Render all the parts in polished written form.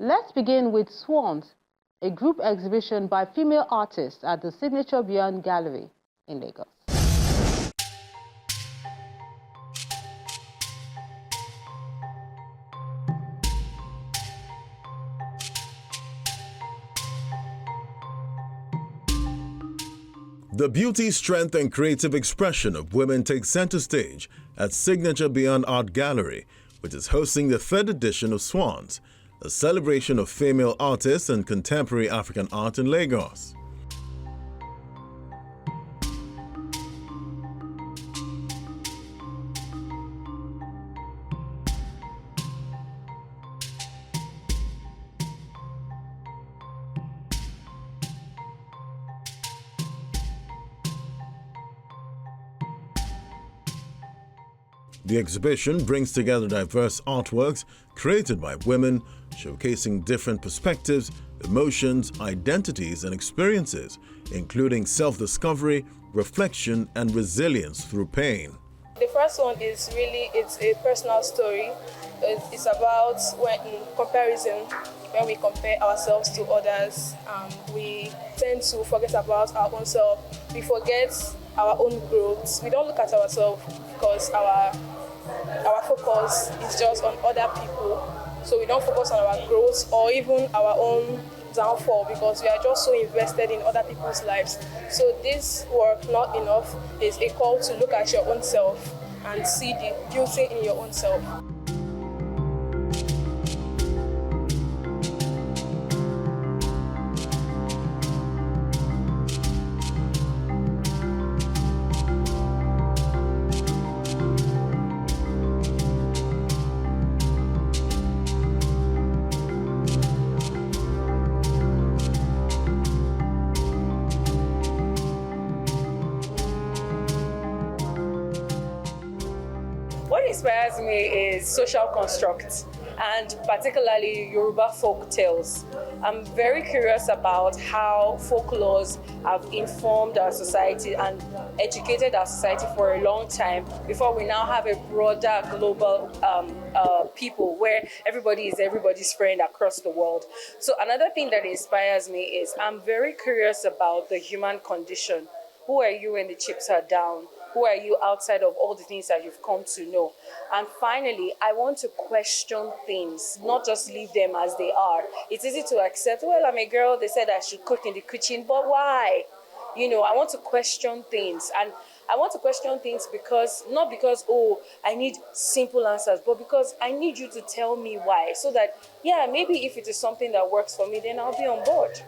Let's begin with Swans, a group exhibition by female artists at the Signature Beyond Gallery in Lagos. The beauty, strength, and creative expression of women takes center stage at Signature Beyond Art Gallery, which is hosting the 3rd edition of Swans, a celebration of female artists and contemporary African art in Lagos. The exhibition brings together diverse artworks created by women, showcasing different perspectives, emotions, identities, and experiences, including self-discovery, reflection, and resilience through pain. The first one is it's a personal story. It's about in comparison. When we compare ourselves to others, we tend to forget about our own self. We forget our own growth. We don't look at ourselves because our focus is just on other people. So we don't focus on our growth or even our own downfall because we are just so invested in other people's lives. So this work, Not Enough, is a call to look at your own self and see the beauty in your own self. What inspires me is social constructs, and particularly Yoruba folk tales. I'm very curious about how folklores have informed our society and educated our society for a long time before we now have a broader global people where everybody is everybody's friend across the world. So another thing that inspires me is I'm very curious about the human condition. Who are you when the chips are down? Who are you outside of all the things that you've come to know? And finally, I want to question things, not just leave them as they are. It's easy to accept, well, I'm a girl, they said I should cook in the kitchen, but why? You know, I want to question things. And I want to question things because, not because, oh, I need simple answers, but because I need you to tell me why. So that, yeah, maybe if it is something that works for me, then I'll be on board.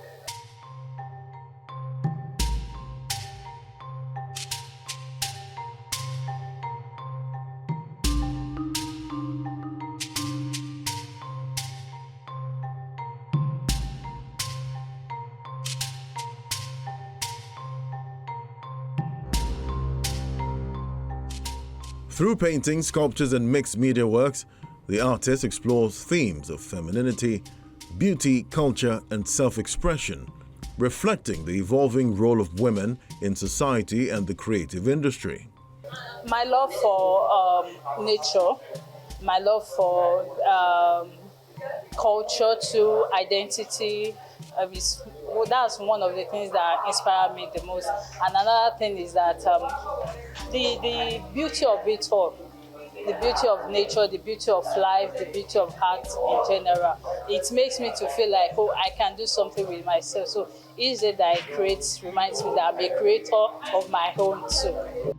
Through paintings, sculptures, and mixed media works, the artist explores themes of femininity, beauty, culture, and self-expression, reflecting the evolving role of women in society and the creative industry. My love for nature, my love for culture too, identity, that's one of the things that inspire me the most. And another thing is that the beauty of it all, the beauty of nature, the beauty of life, the beauty of art in general, it makes me to feel like, oh, I can do something with myself. So each day that I create reminds me that I'm a creator of my own too.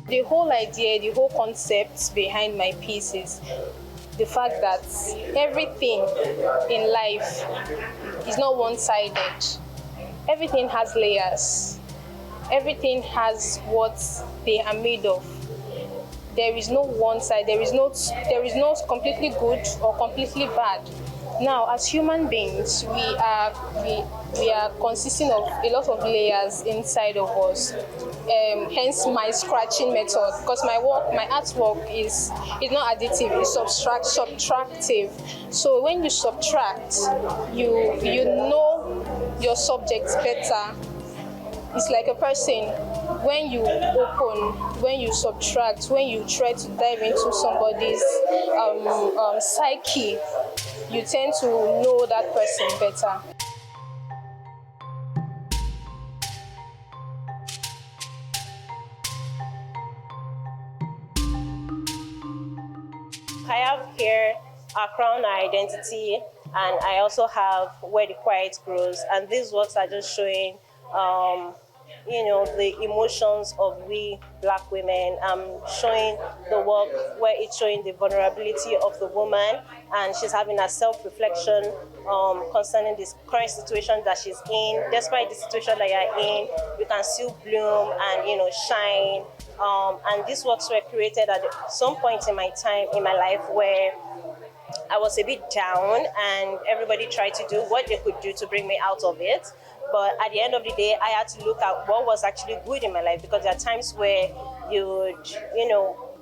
The whole idea, the whole concept behind my piece is the fact that everything in life is not one-sided. Everything has layers. Everything has what they are made of. There is no one side. There is no completely good or completely bad. Now, as human beings, we are consisting of a lot of layers inside of us. hence my scratching method, because my artwork is not additive, it's subtractive. So when you subtract, you know your subject better. It's like a person, when you open, when you subtract, when you try to dive into somebody's psyche, you tend to know that person better. I have here our crown, our identity, and I also have where the quiet grows. And these works are just showing, the emotions of we Black women. I'm showing the work where it's showing the vulnerability of the woman, and she's having a self-reflection concerning this current situation that she's in. Despite the situation that you're in, you can still bloom and shine. And these works were created at some point in my time in my life where I was a bit down, and everybody tried to do what they could do to bring me out of it. But at the end of the day, I had to look at what was actually good in my life, because there are times where you would,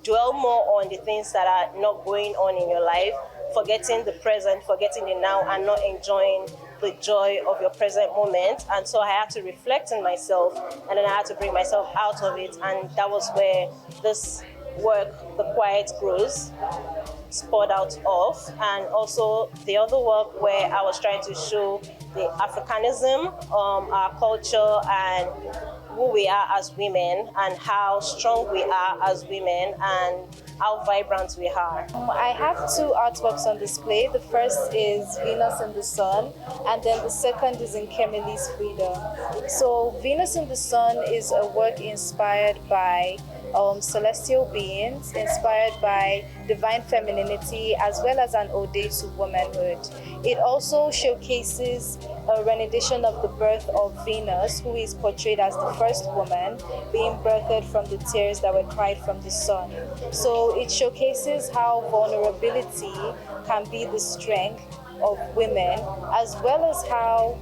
dwell more on the things that are not going on in your life, forgetting the present, forgetting the now, and not enjoying the joy of your present moment. And so I had to reflect on myself, and then I had to bring myself out of it. And that was where this work, The Quiet Grows, spurred out of. And also the other work where I was trying to show the Africanism, our culture, and who we are as women, and how strong we are as women, and how vibrant we are. I have two artworks on display. The first is Venus in the Sun, and then the second is in Kemile's Freedom. So Venus in the Sun is a work inspired by celestial beings, inspired by divine femininity, as well as an ode to womanhood. It also showcases a rendition of the birth of Venus, who is portrayed as the first woman being birthed from the tears that were cried from the sun. So it showcases how vulnerability can be the strength of women, as well as how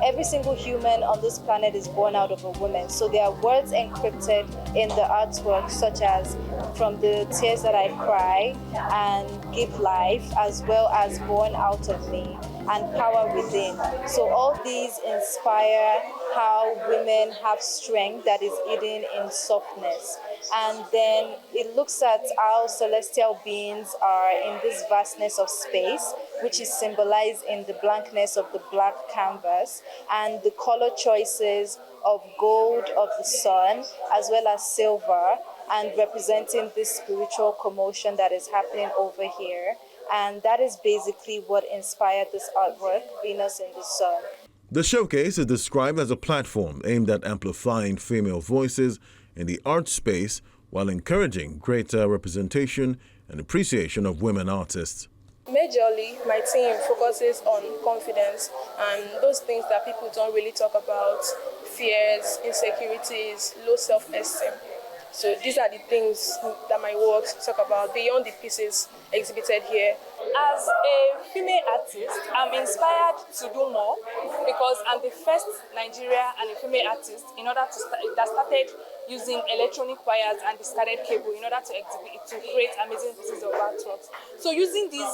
every single human on this planet is born out of a woman. So there are words encrypted in the artwork, such as from the tears that I cry and give life, as well as born out of me and power within. So all these inspire how women have strength that is hidden in softness. And then it looks at how celestial beings are in this vastness of space, which is symbolized in the blankness of the black canvas, and the color choices of gold of the sun, as well as silver, and representing this spiritual commotion that is happening over here. And that is basically what inspired this artwork, Venus in the Sun. The showcase is described as a platform aimed at amplifying female voices in the art space while encouraging greater representation and appreciation of women artists. Majorly, my team focuses on confidence and those things that people don't really talk about: fears, insecurities, low self-esteem. So these are the things that my works talk about beyond the pieces exhibited here. As a female artist, I'm inspired to do more because I'm the first Nigerian and a female artist that started using electronic wires and discarded cable in order to create amazing pieces of artwork. So using these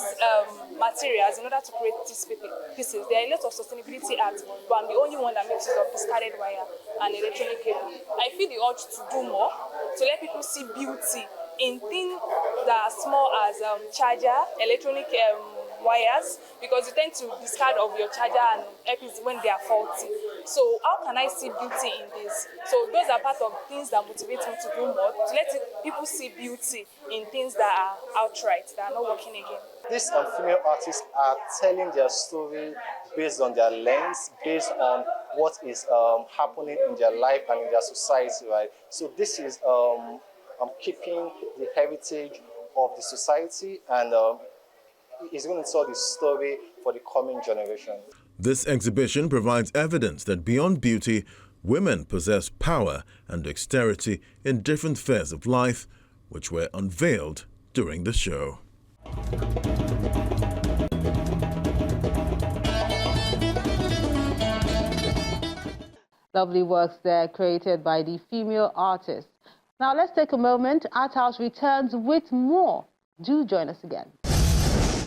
materials in order to create these pieces, there are a lot of sustainability art, but I'm the only one that makes use of discarded wire and electronic cable. I feel the urge to do more, to let people see beauty in things that are small as charger, electronic wires, because you tend to discard of your charger and earpiece when they are faulty. So how can I see beauty in this? So those are part of things that motivate me to do more, to let people see beauty in things that are outright, that are not working again. These female artists are telling their story based on their lens, based on what is happening in their life and in their society, right? So this is keeping the heritage of the society, and is going to tell the story for the coming generation. This exhibition provides evidence that beyond beauty, women possess power and dexterity in different spheres of life, which were unveiled during the show. Lovely works there created by the female artists. Now let's take a moment. Art House returns with more. Do join us again.